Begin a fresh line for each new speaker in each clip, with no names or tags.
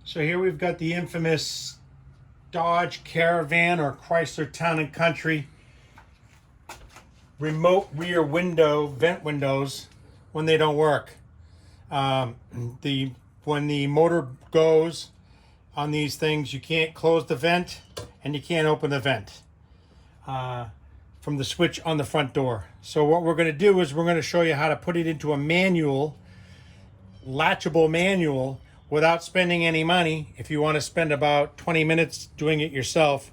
So here we've got the infamous Dodge Caravan or Chrysler Town Country remote rear window, vent windows when they don't work. When the motor goes on these things, you can't close the vent and you can't open the vent from the switch on the front door. So what we're going to do is we're going to show you how to put it into a manual, latchable manual, without spending any money. If you want to spend about 20 minutes doing it yourself,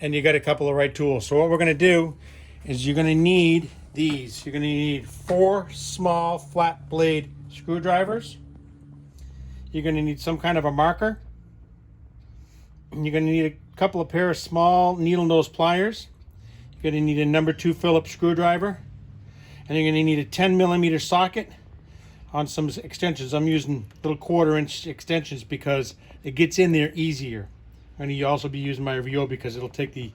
and you got a couple of right tools. So what we're going to do is you're going to need these. You're going to need 4 small flat blade screwdrivers. You're going to need some kind of a marker. And you're going to need a couple of pair of small needle nose pliers. You're going to need a number 2 Phillips screwdriver. And you're going to need a 10mm socket on some extensions. I'm using little 1/4-inch extensions because it gets in there easier. I'm going to also be using my Rio because it'll take the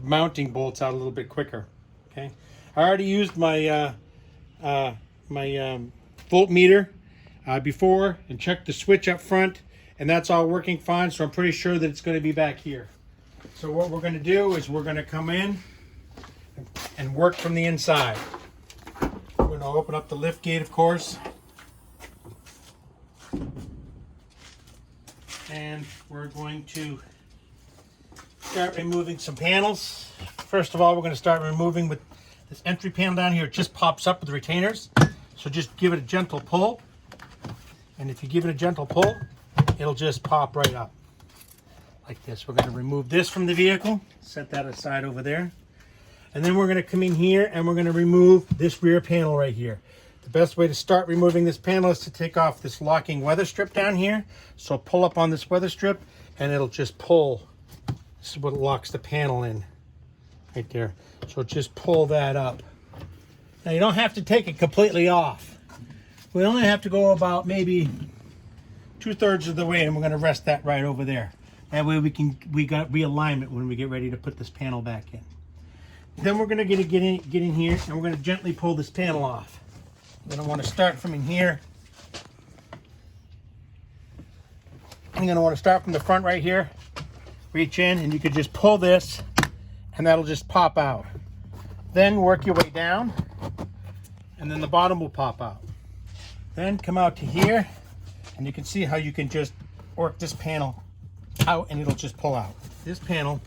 mounting bolts out a little bit quicker. Okay, I already used my voltmeter before and checked the switch up front, and that's all working fine. So I'm pretty sure that it's going to be back here. So what we're going to do is we're going to come in and work from the inside. We're going to open up the lift gate, of course. And we're going to start removing some panels. First of all, we're going to start removing with this entry panel down here. It just pops up with the retainers. So just give it a gentle pull. And if you give it a gentle pull, it'll just pop right up like this. We're going to remove this from the vehicle. Set that aside over there. And then we're going to come in here and we're going to remove this rear panel right here. The best way to start removing this panel is to take off this locking weather strip down here. So pull up on this weather strip and it'll just pull. This is what locks the panel in right there. So just pull that up. Now you don't have to take it completely off. We only have to go about maybe 2/3 of the way, and we're going to rest that right over there. That way we got realignment when we get ready to put this panel back in. Then we're going to get in here and we're going to gently pull this panel off. We're going to want to start from in here. I'm going to want to start from the front right here. Reach in and you could just pull this and that'll just pop out. Then work your way down and then the bottom will pop out. Then come out to here and you can see how you can just work this panel out and it'll just pull out. This panel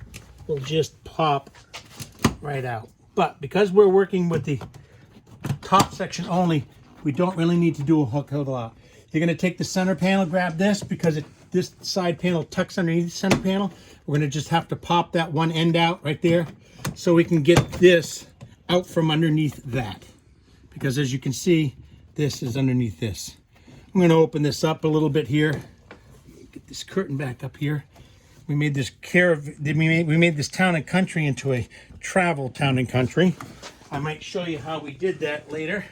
will just pop right out. But because we're working with the top section only, we don't really need to do a hook a lot. You're going to take the center panel, grab this because this side panel tucks underneath the center panel. We're going to just have to pop that one end out right there so we can get this out from underneath that. Because as you can see, this is underneath this. I'm going to open this up a little bit here. Get this curtain back up here. We made this we made this Town and Country into a travel Town and Country. I might show you how we did that later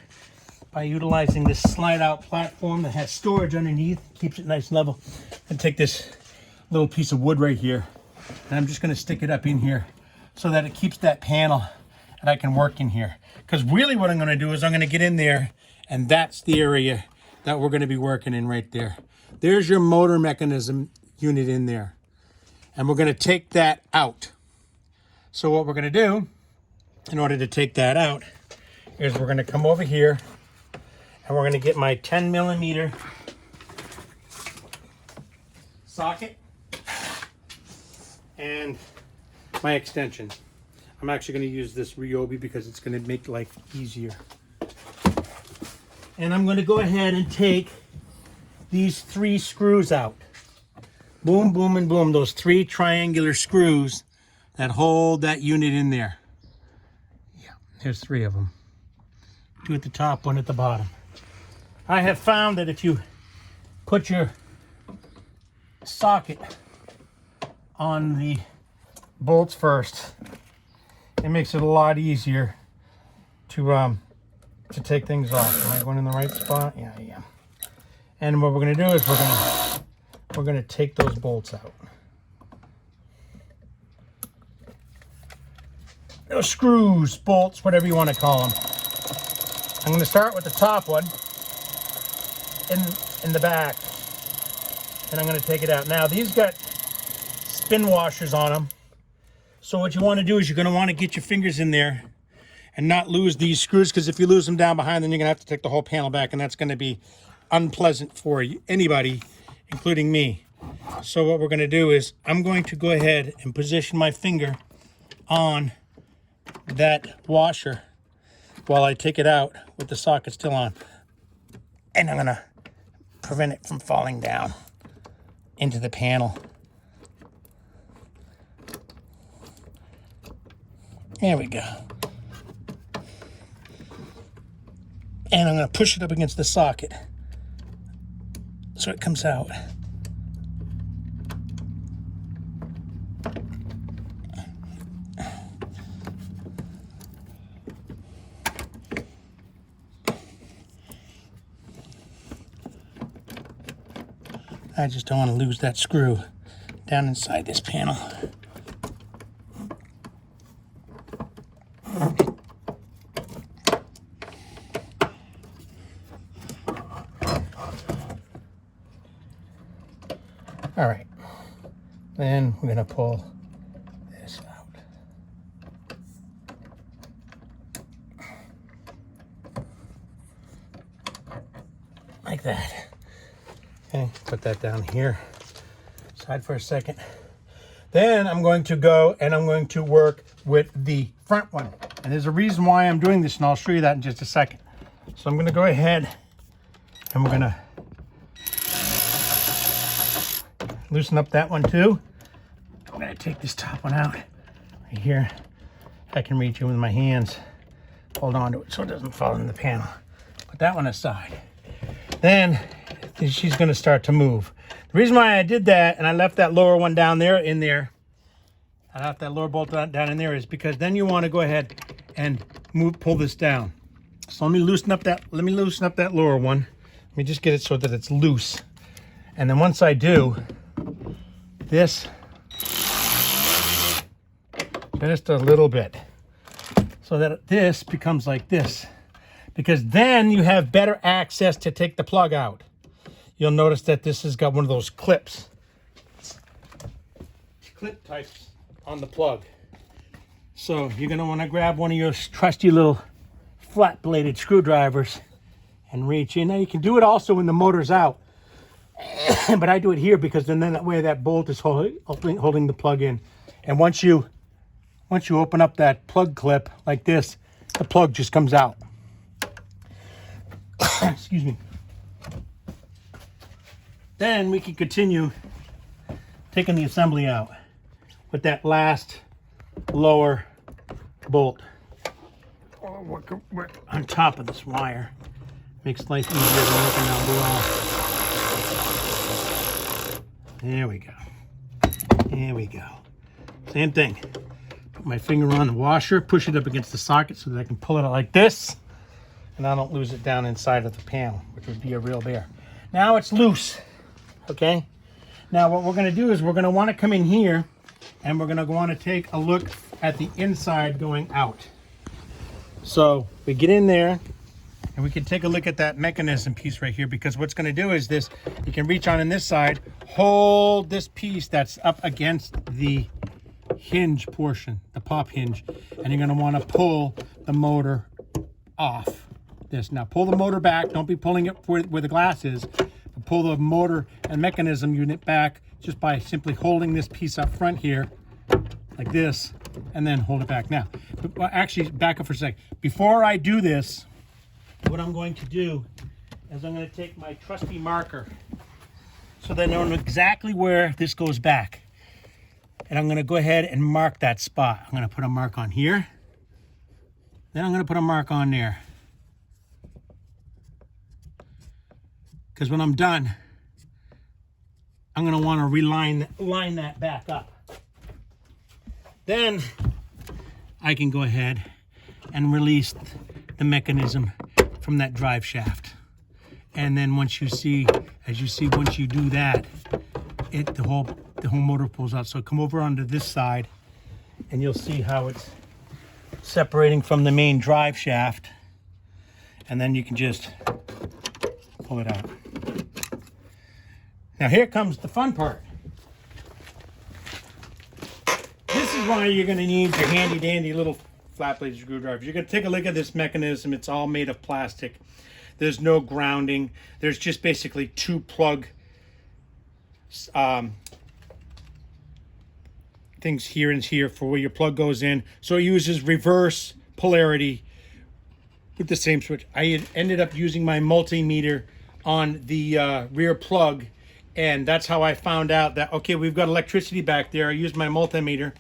by utilizing this slide out platform that has storage underneath, keeps it nice and level. And take this little piece of wood right here, and I'm just going to stick it up in here so that it keeps that panel and I can work in here. Because really what I'm going to do is I'm going to get in there, and that's the area that we're going to be working in right there. There's your motor mechanism unit in there. And we're going to take that out. So what we're going to do in order to take that out is we're going to come over here and we're going to get my 10mm socket and my extension. I'm actually going to use this Ryobi because it's going to make life easier. And I'm going to go ahead and take these 3 screws out. Boom, boom, and boom. Those 3 triangular screws that hold that unit in there. Yeah, there's 3 of them. 2 at the top, 1 at the bottom. I have found that if you put your socket on the bolts first, it makes it a lot easier to take things off. Am I going in the right spot? Yeah, I am. And what we're going to do is we're going to take those bolts out. Those screws, bolts, whatever you want to call them. I'm going to start with the top one in the back. and I'm going to take it out. Now, these got spin washers on them. So what you want to do is you're going to want to get your fingers in there and not lose these screws, because if you lose them down behind, then you're going to have to take the whole panel back, and that's going to be unpleasant for anybody, including me. So what we're going to do is I'm going to go ahead and position my finger on that washer while I take it out with the socket still on. And I'm going to prevent it from falling down into the panel. There we go. And I'm going to push it up against the socket so it comes out. I just don't want to lose that screw down inside this panel. All right, then we're gonna pull this out. Like that. Okay, put that down here, aside for a second. Then I'm going to go and I'm going to work with the front one. And there's a reason why I'm doing this, and I'll show you that in just a second. So I'm gonna go ahead and we're gonna loosen up that one too. I'm gonna take this top one out right here. I can reach it with my hands, hold on to it so it doesn't fall in the panel. Put that one aside. Then she's gonna start to move. The reason why I did that and I left that lower one down there I left that lower bolt down in there is because then you want to go ahead and pull this down. So let me loosen up that lower one. Let me just get it so that it's loose. And then once I do this, just a little bit, so that this becomes like this, because then you have better access to take the plug out. You'll notice that this has got one of those clip types on the plug. So you're going to want to grab one of your trusty little flat bladed screwdrivers and reach in. Now you can do it also when the motor's out. But I do it here because then that way that bolt is holding the plug in. And once you open up that plug clip like this, the plug just comes out. Excuse me. Then we can continue taking the assembly out with that last lower bolt. Work on top of this wire. Makes life easier than working down below. There we go. There we go. Same thing. Put my finger on the washer, push it up against the socket so that I can pull it out like this, and I don't lose it down inside of the panel, which would be a real bear. Now it's loose, okay? Now what we're gonna do is we're gonna wanna come in here and we're gonna wanna take a look at the inside going out. So we get in there and we can take a look at that mechanism piece right here, because what's going to do is this, you can reach on this side, hold this piece that's up against the hinge portion, the pop hinge, and you're going to want to pull the motor off this. Now pull the motor back, don't be pulling it where the glass is, but pull the motor and mechanism unit back just by simply holding this piece up front here, like this, and then hold it back. Now, actually back up for a sec. Before I do this, what I'm going to do is I'm going to take my trusty marker so that I know exactly where this goes back. And I'm going to go ahead and mark that spot. I'm going to put a mark on here. Then I'm going to put a mark on there. Because when I'm done, I'm going to want to line that back up. Then I can go ahead and release the mechanism from that drive shaft. And then once you see do that, the whole motor pulls out. So come over onto this side and you'll see how it's separating from the main drive shaft. And then you can just pull it out. Now here comes the fun part. This is why you're going to need your handy dandy little flat blade screwdriver. You're going to take a look at this mechanism. It's all made of plastic. There's no grounding. There's just basically two plug things here and here for where your plug goes in. So it uses reverse polarity with the same switch. I had ended up using my multimeter on the rear plug, and that's how I found out that, okay, we've got electricity back there. I used my multimeter.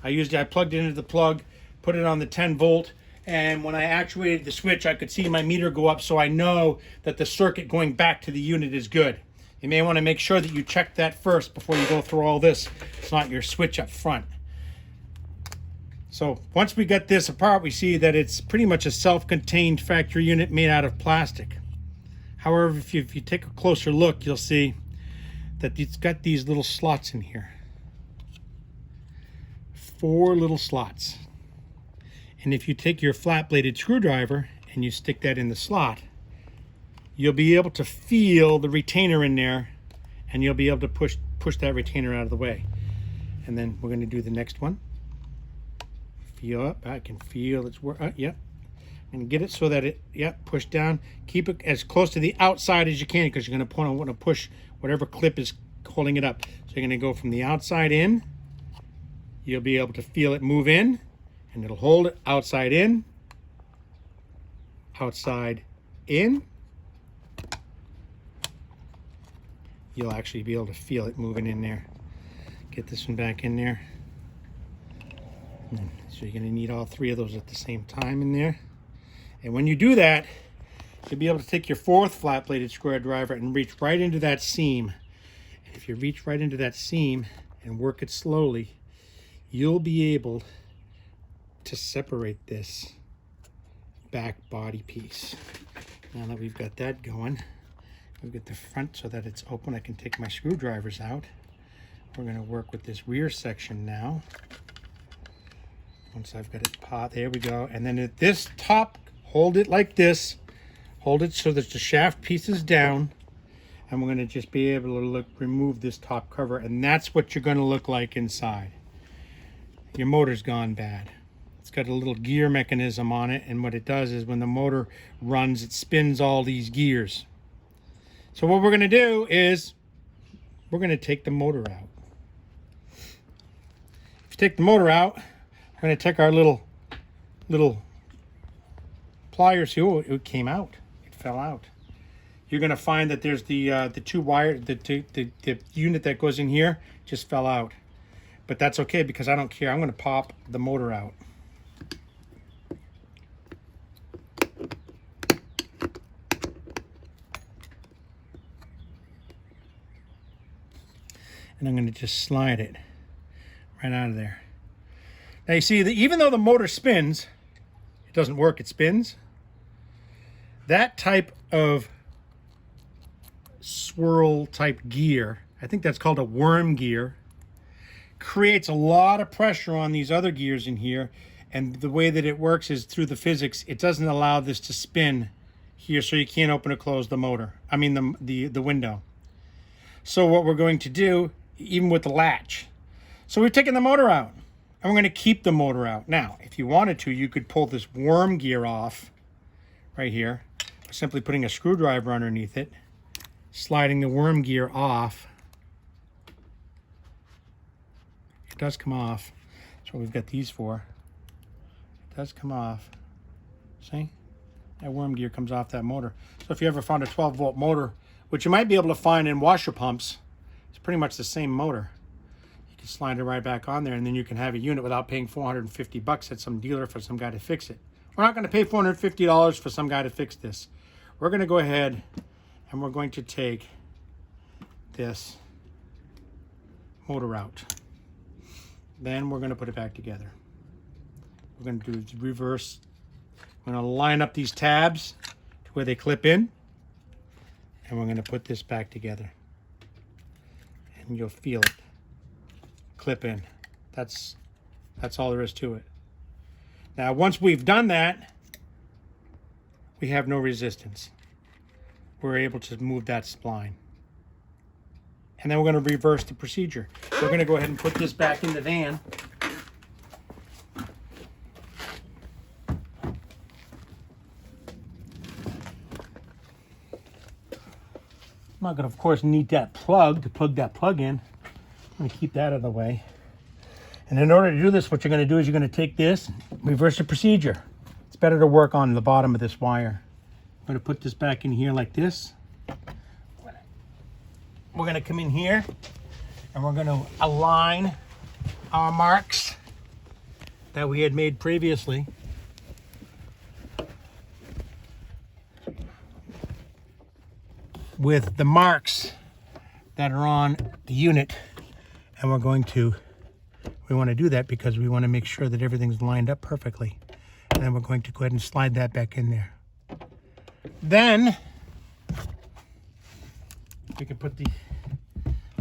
I plugged it into the plug, put it on the 10 volt, and when I actuated the switch, I could see my meter go up, so I know that the circuit going back to the unit is good. You may want to make sure that you check that first before you go through all this. It's not your switch up front. So once we get this apart, we see that it's pretty much a self-contained factory unit made out of plastic. However, if you take a closer look, you'll see that it's got these little slots in here. 4 little slots. And if you take your flat-bladed screwdriver and you stick that in the slot, you'll be able to feel the retainer in there, and you'll be able to push that retainer out of the way. And then we're going to do the next one. Feel up. I can feel it's work. Yep. And get it so that it, yep, push down. Keep it as close to the outside as you can, because you're going to want to push whatever clip is holding it up. So you're going to go from the outside in. You'll be able to feel it move in, and it'll hold it outside in, outside in. You'll actually be able to feel it moving in there. Get this one back in there. So you're going to need all 3 of those at the same time in there. And when you do that, you'll be able to take your 4th flat-bladed screwdriver and reach right into that seam. And if you reach right into that seam and work it slowly, you'll be able to separate this back body piece. Now that we've got that going, we've got the front so that it's open. I can take my screwdrivers out. We're going to work with this rear section now. Once I've got it pot, there we go. And then at this top, hold it like this. Hold it so that the shaft piece is down. And we're going to just be able to remove this top cover. And that's what you're going to look like inside. Your motor's gone bad. It's got a little gear mechanism on it. And what it does is when the motor runs, it spins all these gears. So what we're going to do is we're going to take the motor out. If you take the motor out, we're going to take our little pliers here. Oh, it came out. It fell out. You're going to find that there's the 2 wire, the unit that goes in here just fell out. But that's okay because I don't care. I'm going to pop the motor out. And I'm going to just slide it right out of there. Now you see that even though the motor spins, it doesn't work, it spins. That type of swirl type gear, I think that's called a worm gear, creates a lot of pressure on these other gears in here. And the way that it works is through the physics, it doesn't allow this to spin here, so you can't open or close the motor. I mean the window. So what we're going to do, even with the latch. So we've taken the motor out. And we're going to keep the motor out. Now, if you wanted to, you could pull this worm gear off right here by simply putting a screwdriver underneath it, sliding the worm gear off. It does come off. That's what we've got these for. It does come off. See? That worm gear comes off that motor. So if you ever found a 12-volt motor, which you might be able to find in washer pumps, it's pretty much the same motor. Slide it right back on there, and then you can have a unit without paying $450 at some dealer for some guy to fix it. We're not going to pay $450 for some guy to fix this. We're going to go ahead and we're going to take this motor out. Then we're going to put it back together. We're going to do the reverse. I'm going to line up these tabs to where they clip in, and we're going to put this back together. And you'll feel it clip in. That's all there is to it. Now, once we've done that, we have no resistance. We're able to move that spline. and then we're going to reverse the procedure. We're going to go ahead and put this back in the van. I'm not going to, of course, need that plug to plug that plug in. I'm going to keep that out of the way. And in order to do this, what you're going to do is you're going to take this, reverse the procedure. It's better to work on the bottom of this wire. I'm going to put this back in here like this. We're going to come in here and we're going to align our marks that we had made previously. With the marks that are on the unit, and we want to do that because we want to make sure that everything's lined up perfectly. And then we're going to go ahead and slide that back in there. Then we can put the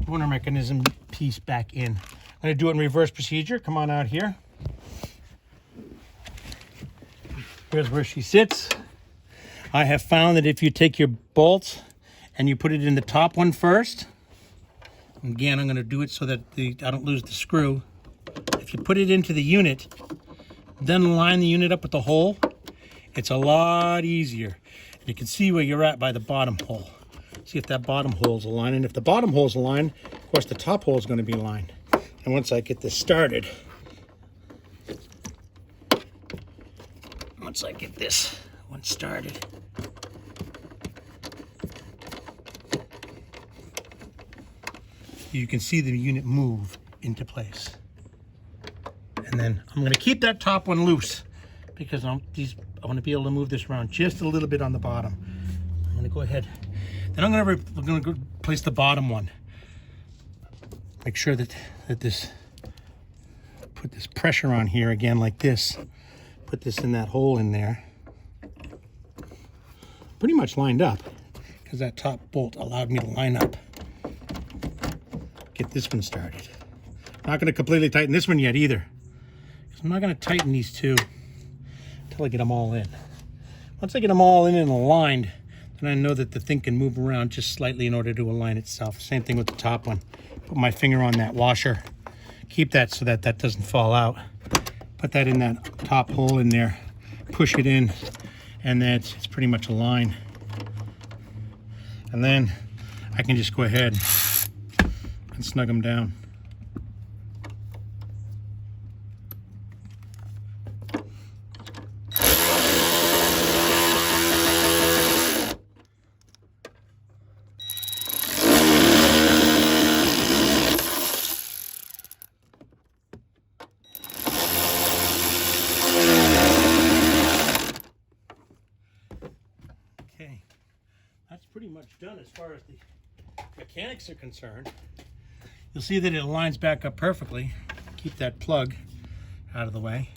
owner mechanism piece back in. I'm going to do it in reverse procedure. Come on out here. Here's where she sits. I have found that if you take your bolts and you put it in the top one first, again, I'm going to do it so that I don't lose the screw. If you put it into the unit, then line the unit up with the hole, it's a lot easier. And you can see where you're at by the bottom hole. See if that bottom hole is aligned. And if the bottom hole is aligned, of course, the top hole is going to be aligned. And once I get this started, you can see the unit move into place. And then I'm going to keep that top one loose because I want to be able to move this around just a little bit on the bottom. I'm going to go ahead. Then I'm going to place the bottom one. Make sure that put this pressure on here again like this. Put this in that hole in there. Pretty much lined up because that top bolt allowed me to line up. Get this one started. I'm not going to completely tighten this one yet either. I'm not going to tighten these two until I get them all in. Once I get them all in and aligned, then I know that the thing can move around just slightly in order to align itself. Same thing with the top one. Put my finger on that washer. Keep that so that that doesn't fall out. Put that in that top hole in there. Push it in, and then it's pretty much aligned. And then I can just go ahead and snug them down. That's pretty much done as far as the mechanics are concerned. You'll see that it lines back up perfectly. Keep that plug out of the way.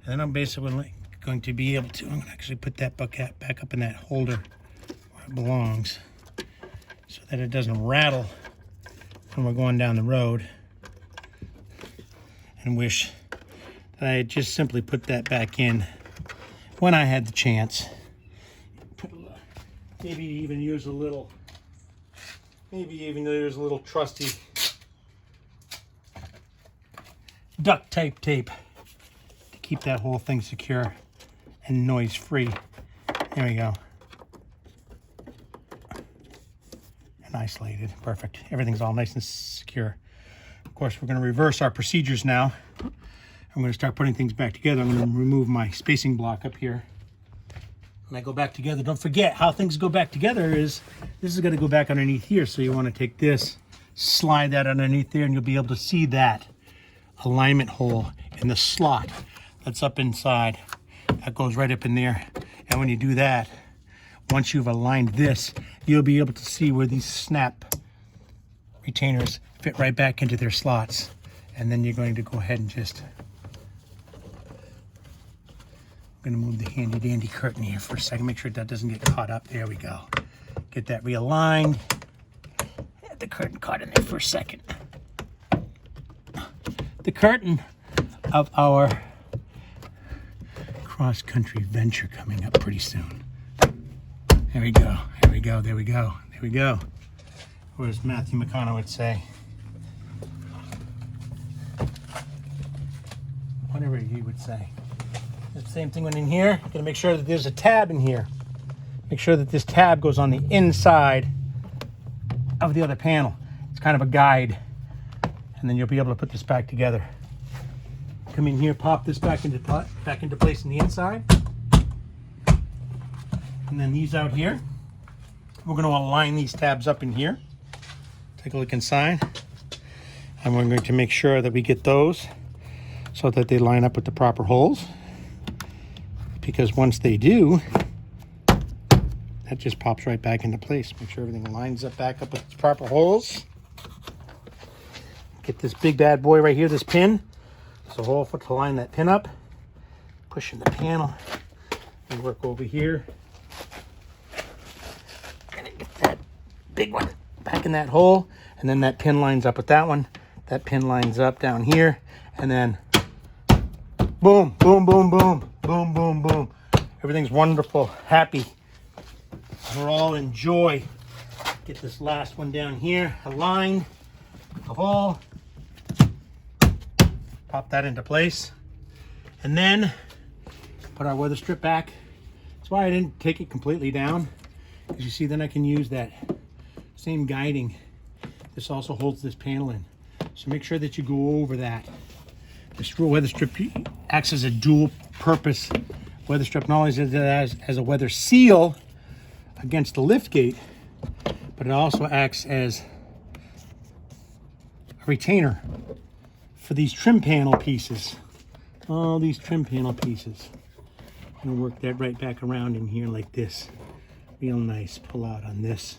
And then I'm basically going to be able to, I'm going to actually put that bucket back up in that holder where it belongs so that it doesn't rattle when we're going down the road. And wish that I had just simply put that back in when I had the chance. Maybe even use a little trusty duct tape to keep that whole thing secure and noise free. There we go. And isolated. Perfect. Everything's all nice and secure. Of course, we're going to reverse our procedures now. I'm going to start putting things back together. I'm going to remove my spacing block up here. When I go back together, don't forget how things go back together is this is going to go back underneath here. So you want to take this, slide that underneath there, and you'll be able to see that alignment hole in the slot that's up inside. That goes right up in there. And when you do that, once you've aligned this, you'll be able to see where these snap retainers fit right back into their slots. And then you're going to go ahead and just... I'm going to move the handy dandy curtain here for a second. Make sure that doesn't get caught up. There we go. Get that realigned. Had the curtain caught in there for a second. The curtain of our cross-country venture coming up pretty soon. There we go. There we go. There we go. There we go. Or as Matthew McConaughey would say, whatever he would say. The same thing went in here. Gonna make sure that there's a tab in here. Make sure that this tab goes on the inside of the other panel. It's kind of a guide. And then you'll be able to put this back together. Come in here, pop this back into place in the inside. And then these out here, we're going to align these tabs up in here. Take a look inside. And we're going to make sure that we get those so that they line up with the proper holes. Because once they do, that just pops right back into place. Make sure everything lines up back up with its proper holes. Get this big bad boy right here, this pin. There's a hole to line that pin up. Push in the panel and work over here. Gonna get that big one back in that hole, and then that pin lines up with that one. That pin lines up down here, and then boom, boom, boom, boom, boom, boom, boom. Everything's wonderful, happy. We're all in joy. Get this last one down here aligned. The hole. Pop that into place. And then put our weather strip back. That's why I didn't take it completely down. Because you see, then I can use that same guiding. This also holds this panel in. So make sure that you go over that. This weather strip acts as a dual purpose weather strip. Not only as a weather seal against the lift gate, but it also acts as a retainer for these trim panel pieces. All these trim panel pieces. I'm gonna work that right back around in here like this. Real nice. Pull out on this.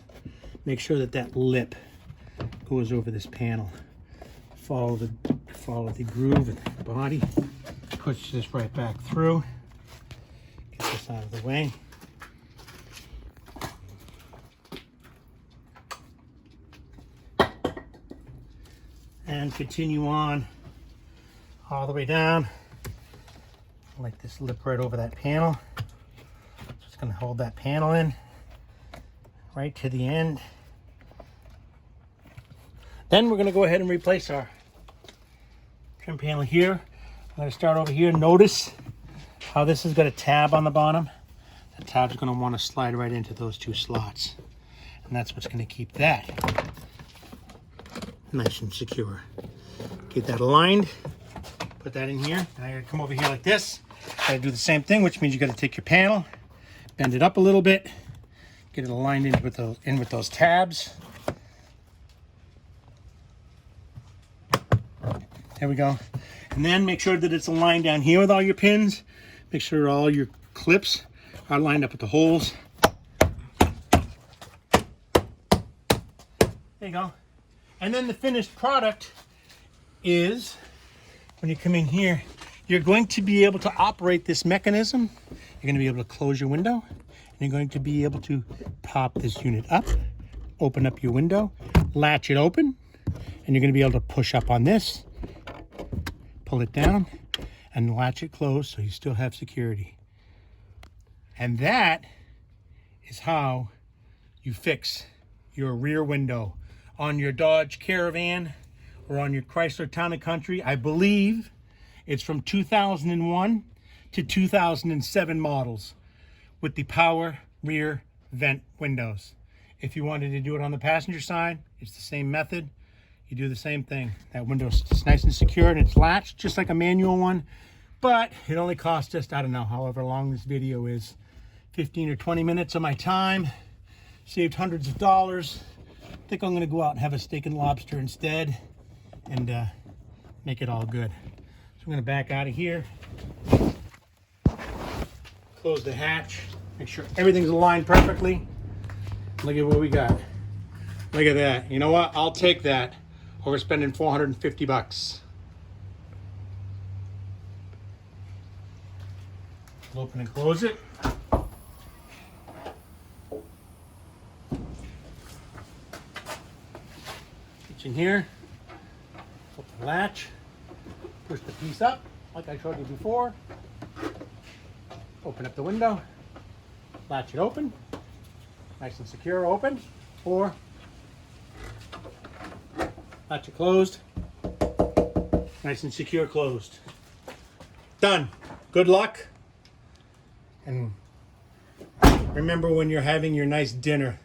Make sure that that lip goes over this panel. Follow the groove at the body. Push this right back through. Get this out of the way. And continue on all the way down. Like this lip right over that panel. Just gonna hold that panel in right to the end. Then we're gonna go ahead and replace our trim panel here. I'm gonna start over here. Notice how this has got a tab on the bottom. The tab's gonna wanna slide right into those two slots. And that's what's gonna keep that nice and secure. Get that aligned. Put that in here. And I gotta come over here like this. Gotta do the same thing, which means you gotta take your panel, bend it up a little bit, get it aligned in with those tabs. There we go. And then make sure that it's aligned down here with all your pins. Make sure all your clips are lined up with the holes. There you go. And then the finished product is, when you come in here, you're going to be able to operate this mechanism. You're going to be able to close your window, and you're going to be able to pop this unit up, open up your window, latch it open, and you're going to be able to push up on this, pull it down, and latch it closed so you still have security. And that is how you fix your rear window on your Dodge Caravan or on your Chrysler Town Country. I believe it's from 2001 to 2007 models with the power rear vent windows. If you wanted to do it on the passenger side, it's the same method. You do the same thing. That window's just nice and secure and it's latched just like a manual one, but it only cost us, I don't know, however long this video is, 15 or 20 minutes of my time. Saved hundreds of dollars. I think I'm gonna go out and have a steak and lobster instead and make it all good. So I'm gonna back out of here, close the hatch, make sure everything's aligned perfectly. Look at what we got. Look at that. You know what? I'll take that over spending 450 bucks. We'll open and close it. In here, open the latch, push the piece up like I showed you before, open up the window, latch it open, nice and secure, open, or Latch it closed. Nice and secure closed. Done. Good luck. And remember when you're having your nice dinner,